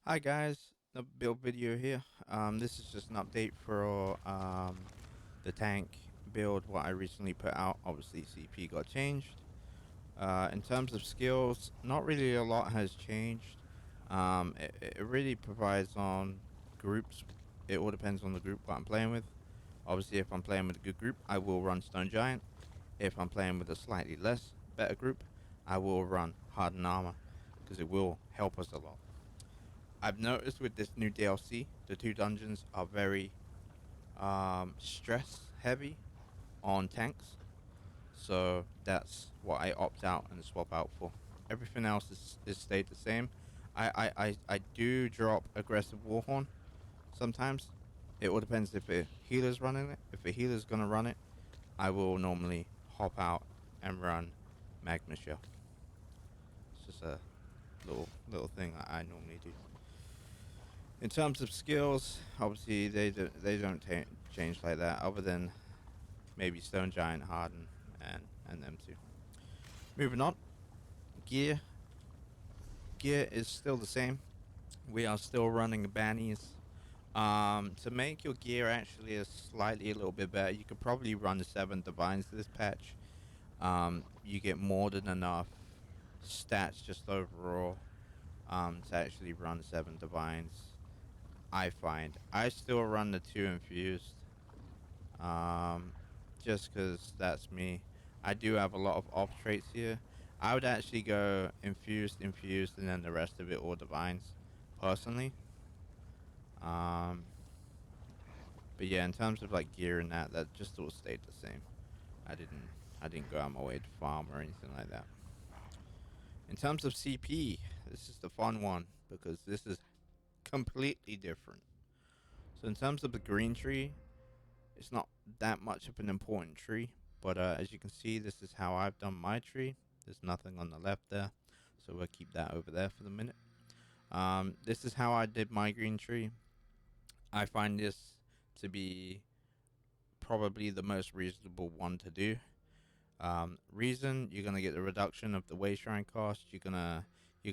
Hi guys, the build video here. This is just an update for the tank build what I recently put out. Obviously CP got changed. In terms of skills, not really a lot has changed. It really provides on groups. It all depends on the group what I'm playing with. Obviously if I'm playing with a good group, I will run Stone Giant. If I'm playing with a slightly less better group, I will run Hardened Armor because it will help us a lot. I've noticed with this new DLC, the two dungeons are very stress heavy on tanks, so that's what I opt out and swap out for. Everything else is stayed the same. I do drop aggressive Warhorn sometimes. It all depends if a healer's running it. If a healer's gonna run it, I will normally hop out and run Magma Shell. It's just a little thing I normally do. In terms of skills, obviously they don't change like that, other than maybe Stone Giant, Harden, and them two. Moving on, gear. Gear is still the same. We are still running bannies. To make your gear actually a little bit better, you could probably run the 7 divines this patch. You get more than enough stats just overall to actually run 7 divines. I find I still run the 2 infused, um, just because that's me. I do have a lot of off traits here. I would actually go infused, and then the rest of it all divines, personally. Um, but yeah, in terms of like gear and that just all stayed the same. I didn't go out my way to farm or anything like that. In terms of CP, this is the fun one because this is completely different. So in terms of the green tree, it's not that much of an important tree, but as you can see, this is how I've done my tree. There's nothing on the left there, so we'll keep that over there for the minute. This is how I did my green tree. I find this to be probably the most reasonable one to do. Reason, you're gonna get the reduction of the way shrine cost. You're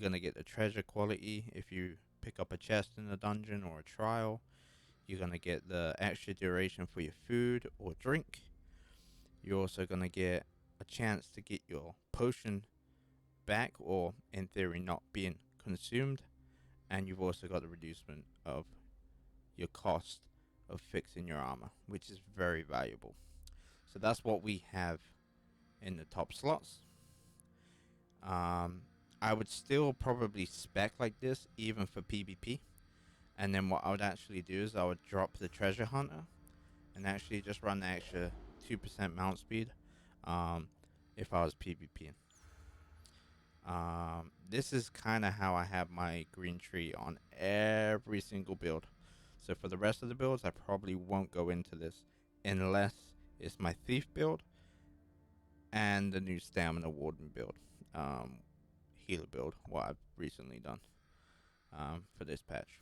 gonna get the treasure quality if you pick up a chest in a dungeon or a trial. You're gonna get the extra duration for your food or drink. You're also gonna get a chance to get your potion back, or in theory not being consumed, and you've also got the reducement of your cost of fixing your armor, which is very valuable. So that's what we have in the top slots. I would still probably spec like this even for PvP, and then what I would actually do is I would drop the treasure hunter and actually just run the extra 2% mount speed, um, if I was PvP. This is kind of how I have my green tree on every single build. So for the rest of the builds, I probably won't go into this unless it's my thief build and the new stamina warden build, healer build, what I've recently done for this patch.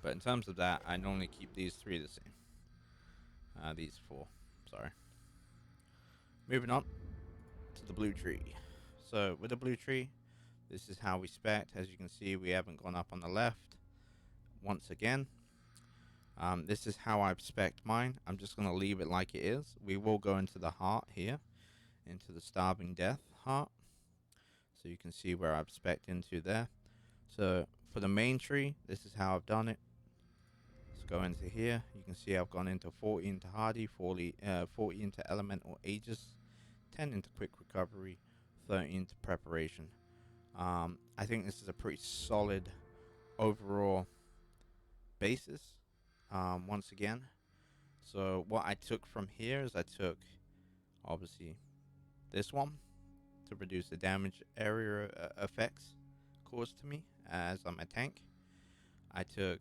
But in terms of that, I normally keep these 3 the same. These 4, sorry. Moving on to the blue tree. So with the blue tree, this is how we spec. As you can see, we haven't gone up on the left once again. This is how I've spec'd mine. I'm just going to leave it like it is. We will go into the heart here, into the starving death heart. So you can see where I've spec'd into there. So for the main tree, this is how I've done it. Let's go into here. You can see I've gone into 40 into hardy, 40 into elemental aegis, 10 into quick recovery, 30 into preparation. I think this is a pretty solid overall basis, once again. So what I took from here is I took obviously this one to reduce the damage area effects caused to me as I'm a tank. I took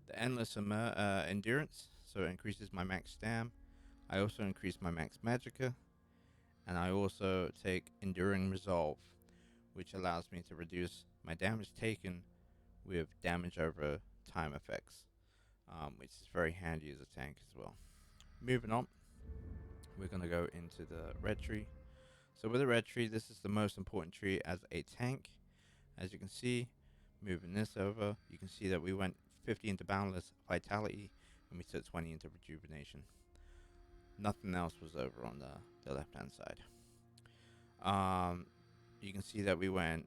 the endless endurance, so it increases my max stam. I also increase my max magicka, and I also take enduring resolve, which allows me to reduce my damage taken with damage over time effects, which is very handy as a tank as well. Moving on, we're going to go into the red tree. So with the red tree, this is the most important tree as a tank. As you can see, Moving this over, you can see that we went 50 into Boundless Vitality and we took 20 into Rejuvenation. Nothing else was over on the left hand side. You can see that we went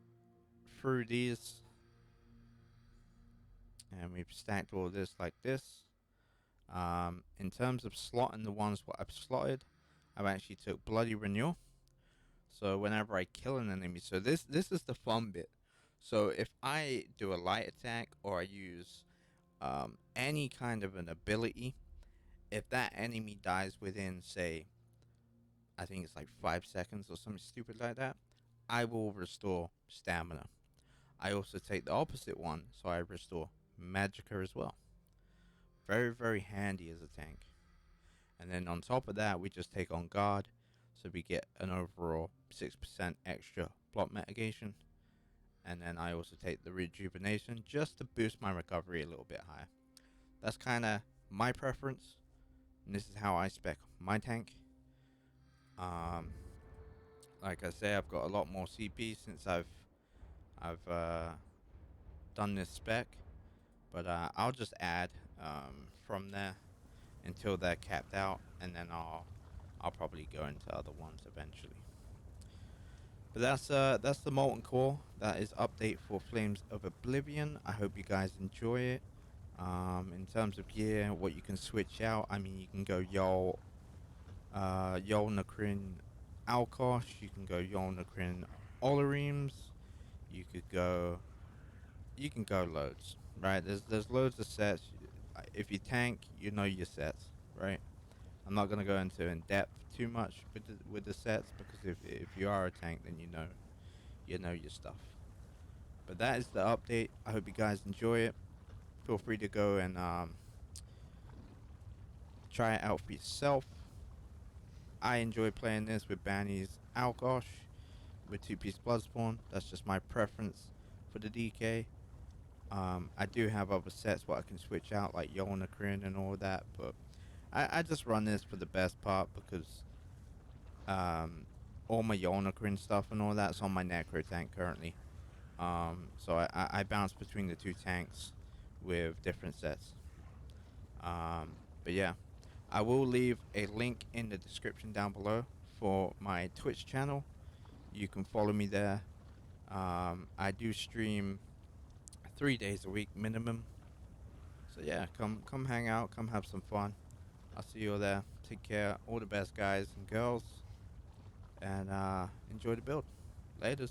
through these and we've stacked all this like this. In terms of slotting the ones what I've slotted, I've actually took Bloody Renewal. So whenever I kill an enemy, so this is the fun bit. So if I do a light attack or I use any kind of an ability, if that enemy dies within, say, I think it's like 5 seconds or something stupid like that, I will restore stamina. I also take the opposite one, so I restore magicka as well. Very, very handy as a tank. And then on top of that, we just take on guard, so we get an overall 6% extra block mitigation. And then I also take the rejuvenation just to boost my recovery a little bit higher. That's kind of my preference, and this is how I spec my tank. Like I say, I've got a lot more CP since I've done this spec, but I'll just add from there until they're capped out, and then I'll probably go into other ones eventually. But that's the Molten Core. That is update for Flames of Oblivion. I hope you guys enjoy it. In terms of gear, what you can switch out, I mean, you can go Yol Nakrin Alkosh, you can go Yol Nakrin Olareams, you can go loads, right? There's loads of sets. If you tank, you know your sets, right? I'm not gonna go into in depth too much with the sets because if you are a tank, then you know your stuff. But that is the update. I hope you guys enjoy it. Feel free to go and try it out for yourself. I enjoy playing this with Banny's Alkosh with 2-piece Bloodspawn. That's just my preference for the DK. I do have other sets what I can switch out, like Yolnakrin and all that, but I just run this for the best part because all my Yolnakrin stuff and all that's on my Necro tank currently. So I bounce between the two tanks with different sets. But yeah, I will leave a link in the description down below for my Twitch channel. You can follow me there. I do stream 3 days a week minimum. So yeah, come hang out, come have some fun. I'll see you all there. Take care. All the best, guys and girls. And enjoy the build. Laters.